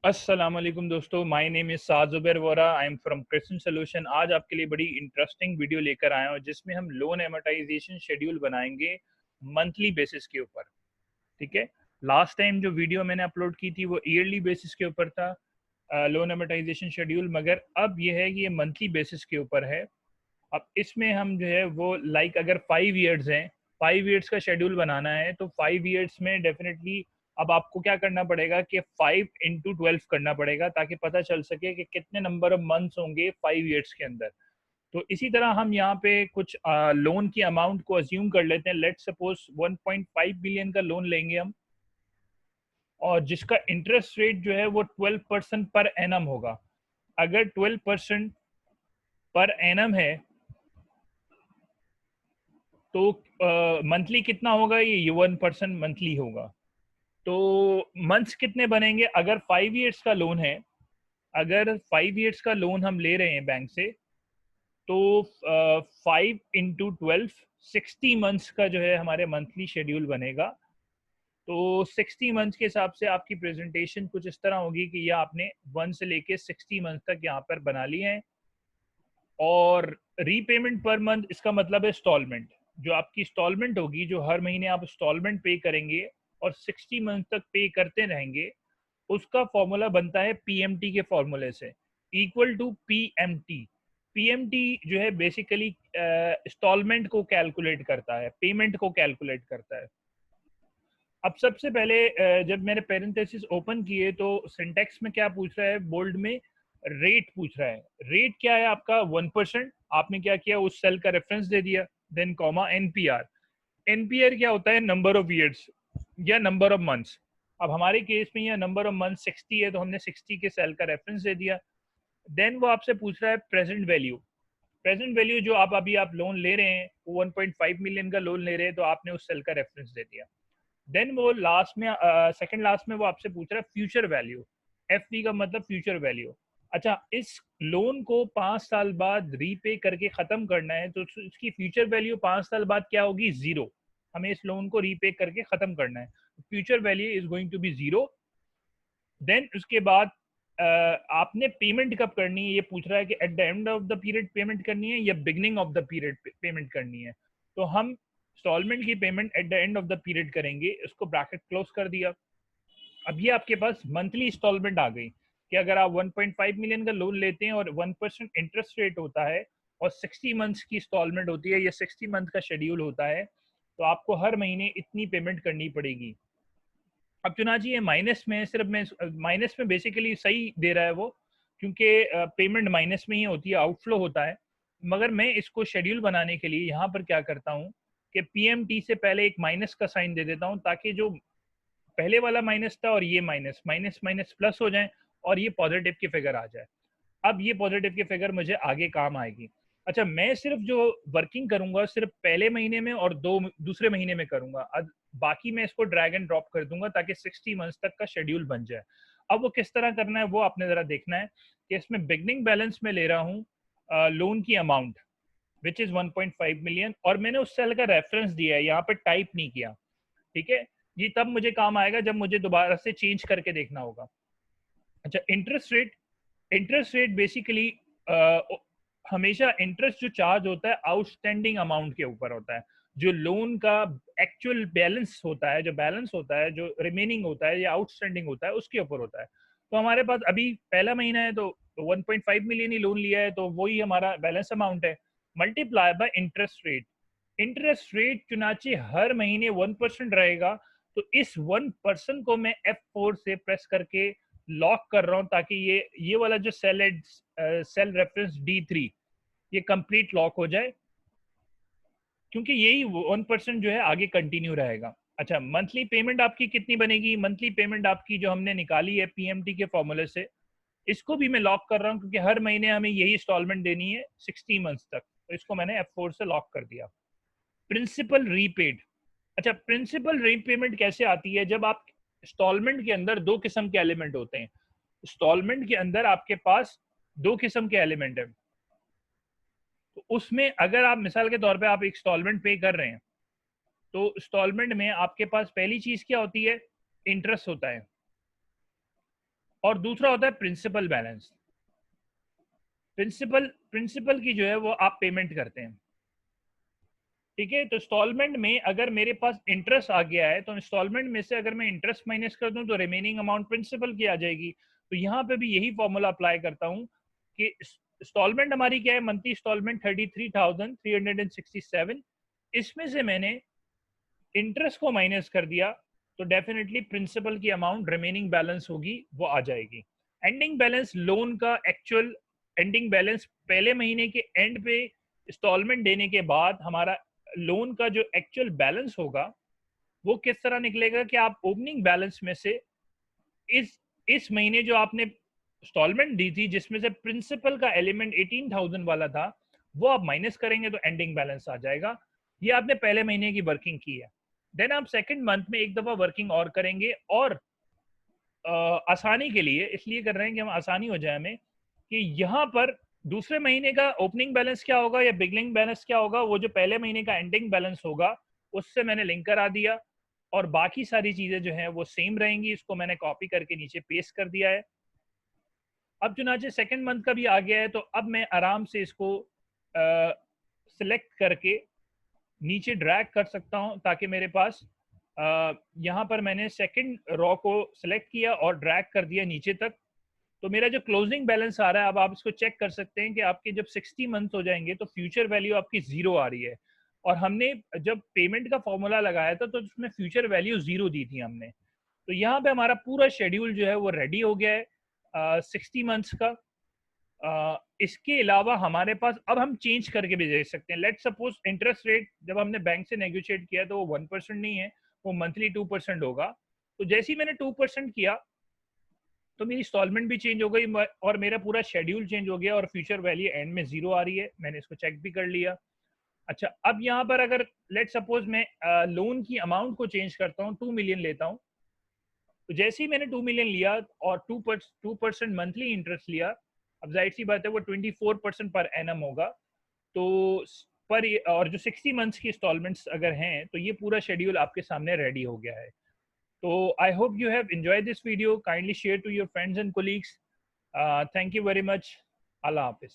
अस्सलाम वालेकुम दोस्तों, my name is Saad Zubair Vora. I am from Kristen solution. आज आपके लिए बड़ी इंटरेस्टिंग वीडियो लेकर आया हूँ जिसमें हम लोन एमोर्टाइजेशन शेड्यूल बनाएंगे मंथली बेसिस के ऊपर। ठीक है। लास्ट टाइम जो वीडियो मैंने अपलोड की थी वो ईयरली बेसिस के ऊपर था, लोन एमोर्टाइजेशन शेड्यूल, मगर अब ये है कि ये मंथली बेसिस के ऊपर है। अब इसमें हम जो है वो अगर 5 ईयर्स हैं, 5 ईयर्स का शेड्यूल बनाना है तो 5 ईयर्स में डेफिनेटली अब आपको क्या करना पड़ेगा कि 5 into 12 करना पड़ेगा ताकि पता चल सके कि कितने नंबर ऑफ मंथ्स होंगे 5 ईयर्स के अंदर। तो इसी तरह हम यहाँ पे कुछ लोन की अमाउंट को अज्यूम कर लेते हैं। लेट सपोज 1.5 बिलियन का लोन लेंगे हम, और जिसका इंटरेस्ट रेट जो है वो 12% पर एनम होगा। अगर 12% पर एनम है तो मंथली कितना होगा? ये 1% मंथली होगा। तो मंथ्स कितने बनेंगे? अगर 5 ईयर्स का लोन है, अगर 5 ईयर्स का लोन हम ले रहे हैं बैंक से, तो 5 into 12 60 मंथ्स का जो है हमारे मंथली शेड्यूल बनेगा। तो 60 मंथ्स के हिसाब से आपकी प्रेजेंटेशन कुछ इस तरह होगी कि ये आपने 1 से लेके 60 मंथ तक यहाँ पर बना लिए हैं। और रीपेमेंट पर मंथ, इसका मतलब है इंस्टॉलमेंट। जो आपकी इंस्टॉलमेंट होगी, जो हर महीने आप इंस्टॉलमेंट पे करेंगे और 60 मंथ तक पे करते रहेंगे, उसका फॉर्मूला बनता है पीएमटी के फॉर्मूले से, इक्वल टू पीएमटी। पीएमटी जो है बेसिकली इंस्टॉलमेंट को कैलकुलेट करता है, पेमेंट को कैलकुलेट करता है। अब सबसे पहले जब मैंने पेरेंथेसिस ओपन किए तो सिंटेक्स में क्या पूछ रहा है? बोल्ड में रेट पूछ रहा है। रेट क्या है आपका? 1%। आपने क्या किया? उस सेल का रेफरेंस दे दिया, देन कॉमा एनपीआर। एनपीआर क्या होता है? नंबर ऑफ ईयर्स या नंबर ऑफ मंथ्स। अब हमारे केस में यह नंबर ऑफ मंथ 60 है तो हमने 60 के सेल का रेफरेंस दे दिया। देन वो आपसे पूछ रहा है प्रेजेंट वैल्यू। प्रेजेंट वैल्यू जो आप लोन ले रहे हैं, वो 1.5 मिलियन का लोन ले रहे हैं, तो आपने उस सेल का रेफरेंस दे दिया। देन वो लास्ट में सेकंड लास्ट में वो आपसे पूछ रहा है फ्यूचर वैल्यू। एफ पी का मतलब फ्यूचर वैल्यू। अच्छा, इस लोन को 5 साल बाद रीपे करके खत्म करना है तो इसकी फ्यूचर वैल्यू 5 साल बाद क्या होगी? जीरो। हमें इस लोन को रीपे करके खत्म करना है, future value is going to be zero. Then उसके बाद आपने पेमेंट कब करनी है? ये पूछ रहा है कि at the end of the period payment करनी है या beginning of the period payment करनी है। तो हम इंस्टॉलमेंट की payment at the end of the period करेंगे। इसको ब्रैकेट क्लोज कर दिया। अब ये आपके पास मंथली इंस्टॉलमेंट आ गई कि अगर आप 1.5 मिलियन का लोन लेते हैं और 1% इंटरेस्ट रेट होता है और 60 मंथ्स की इंस्टॉलमेंट होती है या 60 मंथ का शेड्यूल होता है, तो आपको हर महीने इतनी पेमेंट करनी पड़ेगी। अब चुनाची ये माइनस में है, सिर्फ मैं माइनस में बेसिकली सही दे रहा है वो, क्योंकि पेमेंट माइनस में ही होती है, आउटफ्लो होता है। मगर मैं इसको शेड्यूल बनाने के लिए यहाँ पर क्या करता हूँ कि पीएमटी से पहले एक माइनस का साइन दे देता हूँ, ताकि जो पहले वाला माइनस था और ये माइनस माइनस माइनस प्लस हो जाए और ये पॉजिटिव की फिगर आ जाए। अब ये पॉजिटिव की फिगर मुझे आगे काम आएगी। अच्छा, मैं सिर्फ जो वर्किंग करूंगा सिर्फ पहले महीने में और दूसरे महीने में करूंगा। अब बाकी मैं इसको ड्रैग एंड ड्रॉप कर दूंगा ताकि 60 मंथ्स तक का शेड्यूल बन जाए। अब वो किस तरह करना है वो आपने जरा देखना है कि इसमें बिगनिंग बैलेंस में ले रहा हूँ लोन की अमाउंट विच इज 1.5 मिलियन, और मैंने उस सेल का रेफरेंस दिया है, यहाँ पे टाइप नहीं किया। ठीक है। ये तब मुझे काम आएगा जब मुझे दोबारा से चेंज करके देखना होगा। अच्छा, interest rate. Interest rate basically हमेशा इंटरेस्ट जो चार्ज होता है आउटस्टैंडिंग अमाउंट के ऊपर होता है। जो लोन का एक्चुअल बैलेंस होता है, जो बैलेंस होता है, जो रिमेनिंग होता है या आउटस्टैंडिंग होता है, उसके ऊपर होता है। तो हमारे पास अभी पहला महीना है तो 1.5 मिलियन ही लोन लिया है, तो वही हमारा बैलेंस अमाउंट है, multiply by interest rate. Interest rate चुनाचे हर महीने 1% रहेगा। तो इस 1% को मैं F4 से प्रेस करके लॉक कर रहा हूं, ताकि ये वाला जो सेल है, सेल रेफरेंस D3, ये कंप्लीट लॉक हो जाए, क्योंकि यही 1% जो है आगे कंटिन्यू रहेगा। अच्छा, मंथली पेमेंट आपकी कितनी बनेगी? मंथली पेमेंट आपकी जो हमने निकाली है पीएमटी के फॉर्मूले से, इसको भी मैं लॉक कर रहा हूं, क्योंकि हर महीने हमें यही इंस्टॉलमेंट देनी है 60 मंथ्स तक। तो इसको मैंने F4 से लॉक कर दिया। Principal repaid. अच्छा, प्रिंसिपल रीपेमेंट कैसे आती है? जब आप इंस्टॉलमेंट के अंदर दो किस्म के एलिमेंट होते हैं। इंस्टॉलमेंट के अंदर आपके पास दो किस्म के एलिमेंट है। तो उसमें अगर आप मिसाल के तौर पे आप इंस्टॉलमेंट पे कर रहे हैं, तो इंस्टॉलमेंट में आपके पास पहली चीज क्या होती है? इंटरेस्ट होता है। और दूसरा होता है प्रिंसिपल बैलेंस। प्रिंसिपल प्रिंसिपल की जो है वो आप पेमेंट करते हैं, ठीक है। तो इंस्टॉलमेंट में अगर मेरे पास इंटरेस्ट आ गया है तो इंस्टॉलमेंट में से अगर मैं इंटरेस्ट माइनस कर दूं तो रिमेनिंग अमाउंट प्रिंसिपल की आ जाएगी। तो यहाँ पे भी यही फॉर्मूला अप्लाई करता हूँ कि इंस्टॉलमेंट हमारी क्या है, मंथली इंस्टॉलमेंट 33,367, इसमें से मैंने इंटरेस्ट को माइनस कर दिया तो डेफिनेटली प्रिंसिपल की अमाउंट रिमेनिंग बैलेंस होगी वो आ जाएगी। एंडिंग बैलेंस लोन का एक्चुअल एंडिंग बैलेंस पहले महीने के एंड पे इंस्टॉलमेंट देने के बाद हमारा लोन का जो एक्चुअल बैलेंस होगा वो किस तरह निकलेगा कि आप ओपनिंग बैलेंस में से इस महीने जो आपने इंस्टॉलमेंट दी थी जिसमें से प्रिंसिपल का एलिमेंट 18,000 वाला था वो आप माइनस करेंगे तो एंडिंग बैलेंस आ जाएगा। ये आपने पहले महीने की वर्किंग की है। देन आप सेकंड मंथ में एक दफा वर्किंग और करेंगे और आसानी के लिए इसलिए कर रहे हैं कि हम आसानी हो जाए हमें कि यहाँ पर दूसरे महीने का ओपनिंग बैलेंस क्या होगा या बिगनिंग बैलेंस क्या होगा वो जो पहले महीने का एंडिंग बैलेंस होगा उससे मैंने लिंक करा दिया और बाकी सारी चीजें जो हैं वो सेम रहेंगी। इसको मैंने कॉपी करके नीचे पेस्ट कर दिया है। अब चुनाचे सेकंड मंथ का भी आ गया है तो अब मैं आराम से इसको सिलेक्ट करके नीचे ड्रैग कर सकता हूं ताकि मेरे पास यहाँ पर मैंने सेकंड रॉ को सिलेक्ट किया और ड्रैग कर दिया नीचे तक। तो मेरा जो क्लोजिंग बैलेंस आ रहा है अब आप इसको चेक कर सकते हैं कि आपके जब 60 मंथ हो जाएंगे तो फ्यूचर वैल्यू आपकी जीरो आ रही है। और हमने जब पेमेंट का फॉर्मूला लगाया था तो उसमें फ्यूचर वैल्यू जीरो दी थी हमने। तो यहाँ पे हमारा पूरा शेड्यूल जो है वो रेडी हो गया है 60 मंथ्स का। इसके अलावा हमारे पास अब हम चेंज करके भी दे सकते हैं। लेट सपोज इंटरेस्ट रेट जब हमने बैंक से नेगोशिएट किया तो वो 1% नहीं है, वो मंथली 2% होगा। तो जैसे ही मैंने 2% किया तो मेरी इंस्टॉलमेंट भी चेंज हो गई और मेरा पूरा शेड्यूल चेंज हो गया और फ्यूचर वैल्यू एंड में जीरो आ रही है। मैंने इसको चेक भी कर लिया। अच्छा, अब यहाँ पर अगर लेट सपोज मैं लोन की अमाउंट को चेंज करता हूँ, 2 मिलियन लेता हूँ। तो जैसे ही मैंने 2 मिलियन लिया और 2% मंथली इंटरेस्ट लिया, अब जाहिर सी बात है वो 24% पर एनम होगा। तो पर और जो 60 मंथ्स की इंस्टॉलमेंट्स अगर हैं तो ये पूरा शेड्यूल आपके सामने रेडी हो गया है। तो I hope you have enjoyed this video. Kindly share to your friends and colleagues. Thank you very much. अल्लाह हाफिज।